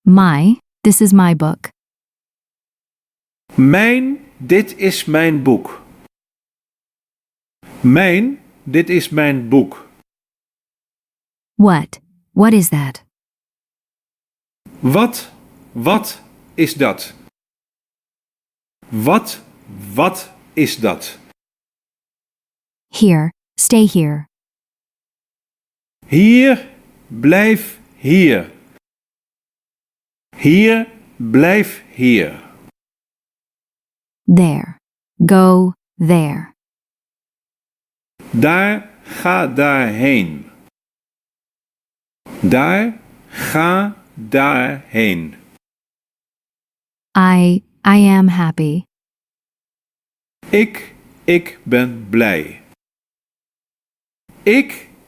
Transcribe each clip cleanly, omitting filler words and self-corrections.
My, this is my book. Mijn, dit is mijn boek. Mijn, dit is mijn boek. What is that? Wat is dat? Wat is dat? Here, stay here. Hier, blijf hier. Hier, blijf hier. There, go there. Daar, ga daarheen. Daar, ga daarheen. I am happy. Ik ben blij.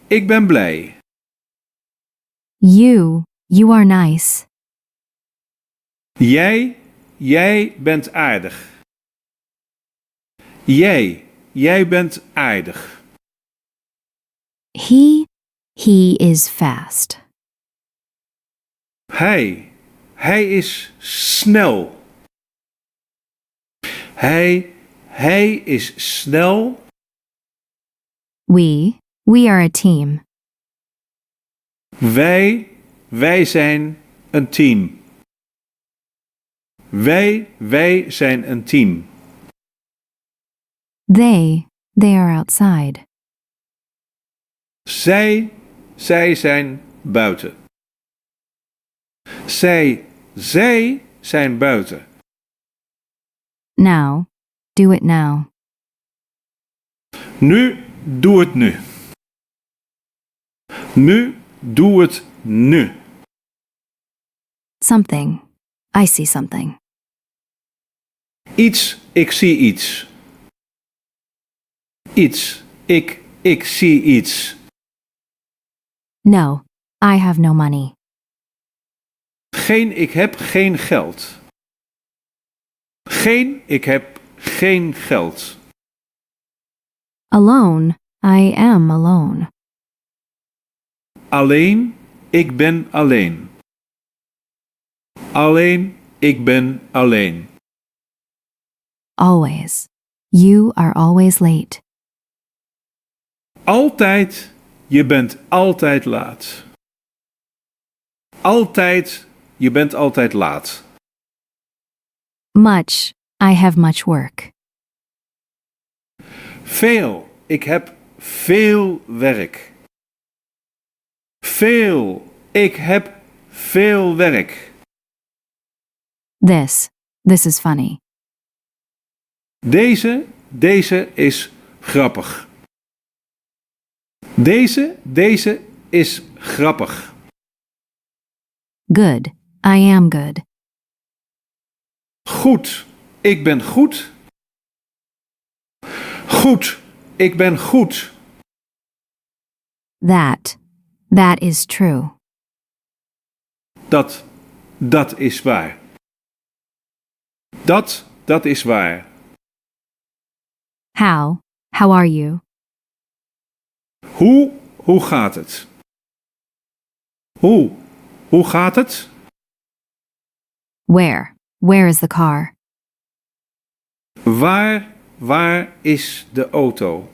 Ik ben blij. You are nice. Jij bent aardig. Jij bent aardig. He is fast. Hij is snel. Hij is snel. We are a team. Wij zijn een team. Wij zijn een team. They are outside. Zij zijn buiten. Zij zijn buiten. Now, do it now. Nu, doe het nu. Nu, doe het nu. Something. I see something. Iets, ik zie iets. Iets, ik zie iets. No, I have no money. Ik heb geen geld. Ik heb geen geld. Alone, I am alone. Alleen, ik ben alleen. Alleen, ik ben alleen. Always. You are always late. Altijd, je bent altijd laat. Altijd, je bent altijd laat. Much. I have much work. Veel, ik heb veel werk. Veel, ik heb veel werk. This is funny. Deze is grappig. Deze is grappig. Good. I am good. Goed, ik ben goed. Goed, ik ben goed. That is true. Dat is waar. Dat is waar. How are you? Hoe gaat het? Hoe gaat het? Where is the car? Waar is de auto?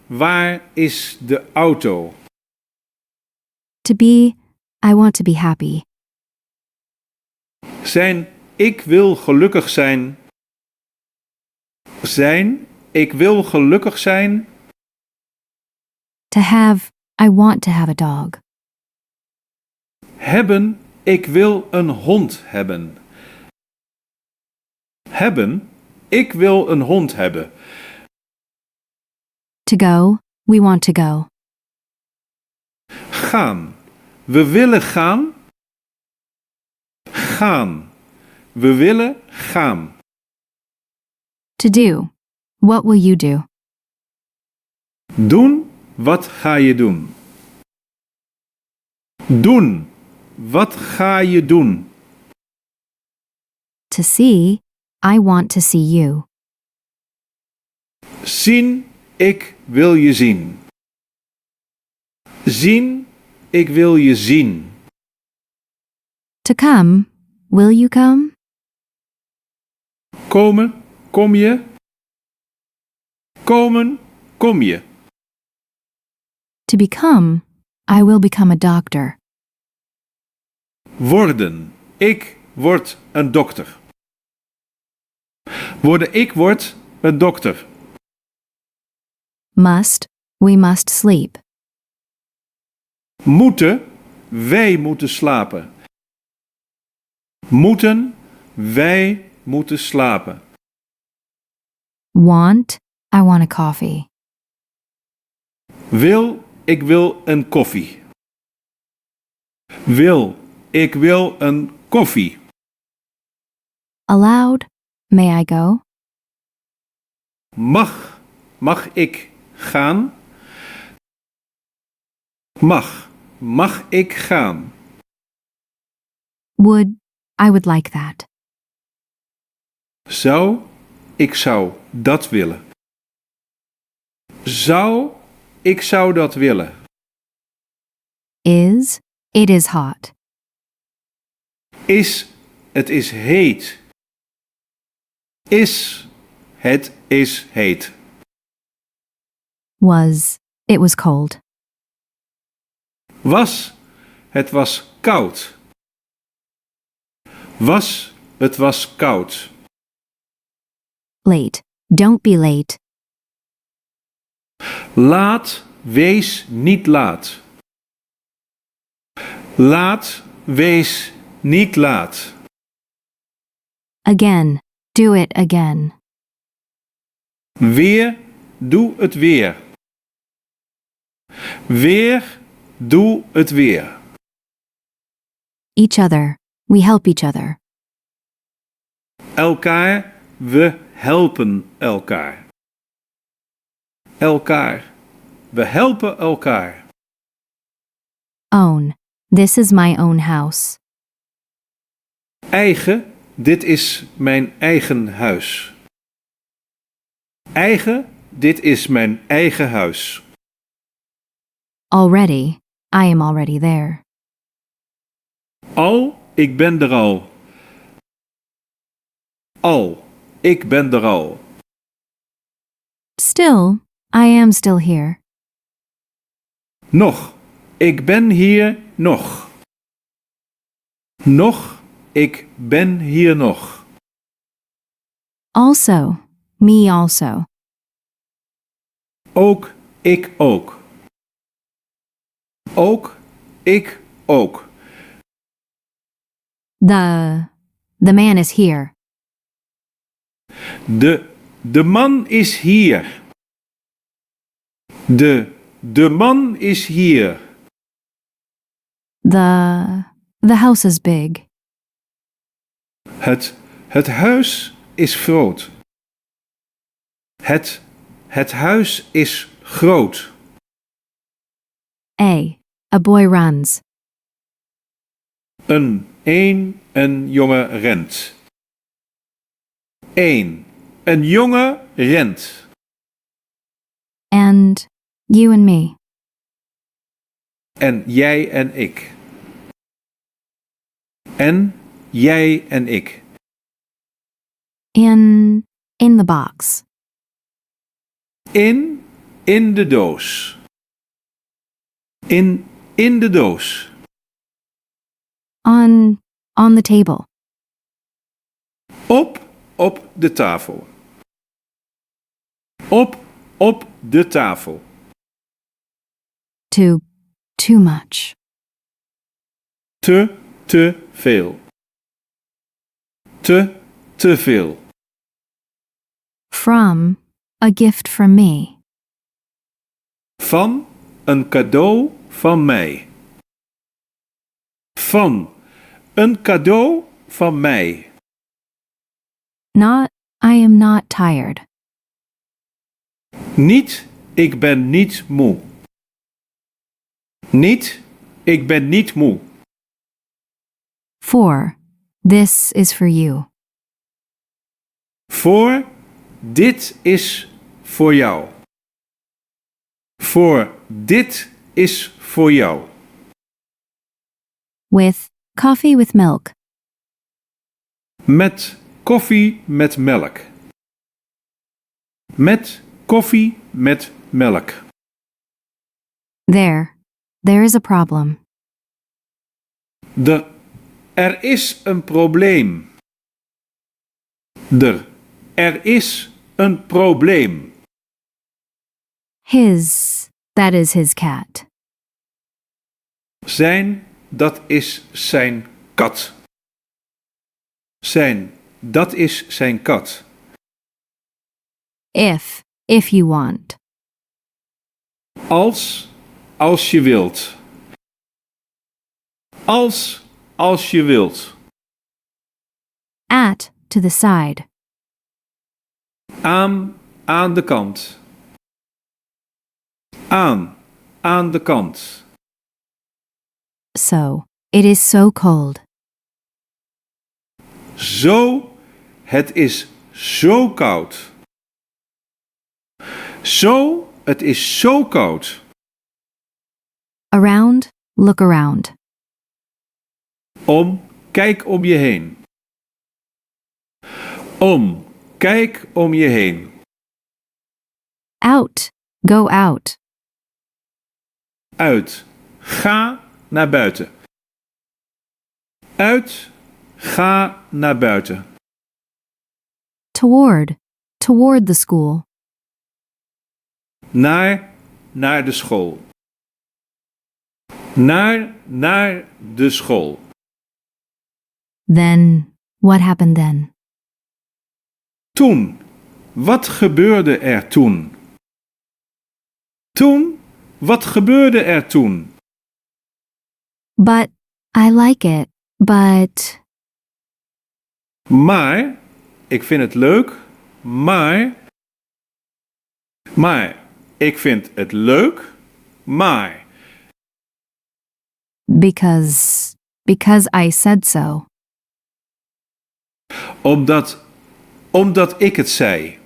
Waar is de auto? I want to be happy. Ik wil gelukkig zijn. Ik wil gelukkig zijn. I want to have a dog. Hebben, ik wil een hond hebben. Hebben, ik wil een hond hebben. To go, we want to go. Gaan, we willen gaan. Gaan, we willen gaan. To do, what will you do? Doen, wat ga je doen? Doen, wat ga je doen? To see, I want to see you. Zien, ik wil je zien. Zien, ik wil je zien. To come, will you come? Komen, kom je? Komen, kom je? To become, I will become a doctor. Worden, ik word een dokter. Worden, ik word een dokter. Must, we must sleep. Moeten, wij moeten slapen. Moeten, wij moeten slapen. Want, I want a coffee. Wil, ik wil een koffie. Wil, ik wil een koffie. Allowed, may I go? Mag ik gaan? Mag ik gaan? Would, I would like that. Ik zou dat willen. Ik zou dat willen. Is, it is hot. Het is heet. Het is heet. Was, it was cold. Het was koud. Het was koud. Late, don't be late. Laat, wees niet laat. Laat, wees niet laat. Again, do it again. Weer, doe het weer. Weer, doe het weer. Each other, we help each other. Elkaar, we helpen elkaar. Elkaar, we helpen elkaar. Own, this is my own house. Eigen, dit is mijn eigen huis. Eigen, dit is mijn eigen huis. Already, I am already there. Ik ben er al. Ik ben er al. Still, I am still here. Nog, ik ben hier nog. Nog, ik ben hier nog. Also, me also. Ook, ik ook. Ook, ik ook. The man is here. De man is hier. De man is hier. The house is big. Het huis is groot. Het huis is groot. A boy runs. Een jongen rent. Een jongen rent. And you and me. En jij en ik. En jij en ik. In the box. In de doos. In de doos. On the table. Op de tafel. Op de tafel. Too much. Te veel. Te veel. From, a gift from me. Van, een cadeau van mij. Van, een cadeau van mij. Not, I am not tired. Niet, ik ben niet moe. Niet, ik ben niet moe. For, this is for you. Voor, dit is voor jou. Voor, dit is voor jou. With, coffee with milk. Met koffie met melk. Met koffie met melk. There is a problem. Er is een probleem. Er is een probleem. That is his cat. Zijn, dat is zijn kat. Zijn, dat is zijn kat. If you want. Als je wilt. Als je wilt. At, to the side. Aan de kant. Aan de kant. So, it is so cold. Het is zo koud. Het is zo koud. Around, look around. Kijk om je heen. Kijk om je heen. Out, go out. Uit, ga naar buiten. Uit, ga naar buiten. Toward the school. Naar de school. Naar de school. Then, what happened then? Toen. Wat gebeurde er toen? Wat gebeurde er toen? But, I like it, but... Maar, ik vind het leuk, maar, ik vind het leuk, maar... Because I said so. Omdat ik het zei.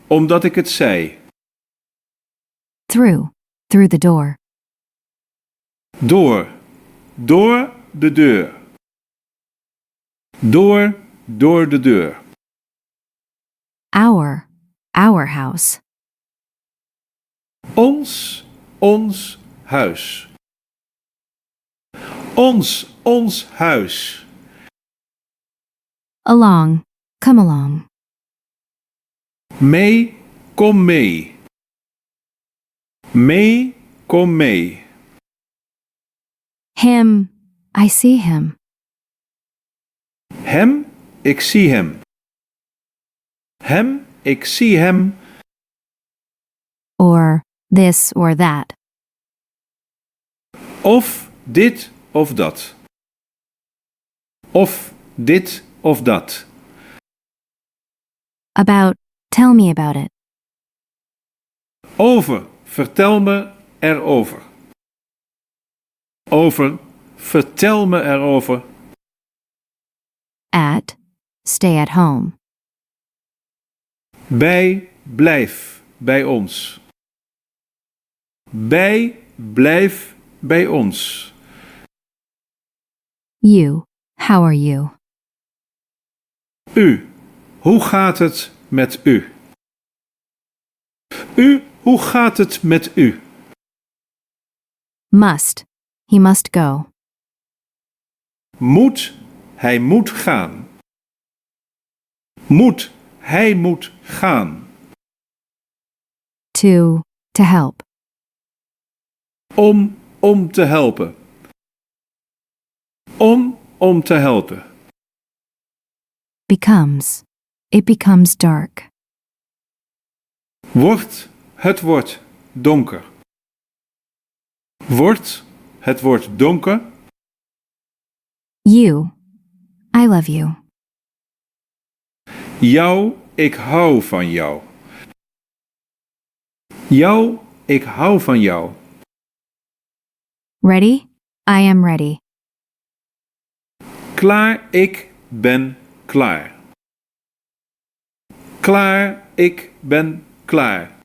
Omdat ik het zei. Through the door. Door de deur. Door de deur. Our house. Ons huis. Ons huis. Along, come along. Kom mee. Kom mee. Him, I see him. Hem, ik zie hem. Hem, ik zie hem. Or this or that. Of dit of dat. Of dit of dat. About, tell me about it. Over, vertel me erover. Over, vertel me erover. At, stay at home. Blijf bij ons. Blijf bij ons. You, how are you? U, hoe gaat het met u? Hoe gaat het met u? Must, he must go. Hij moet gaan. Hij moet gaan. To help. Om te helpen. Om te helpen. It becomes dark. Het wordt donker. Het wordt donker. You, I love you. Jou, ik hou van jou. Jou, ik hou van jou. Ready? I am ready. Klaar, ik ben klaar. Klaar, ik ben klaar.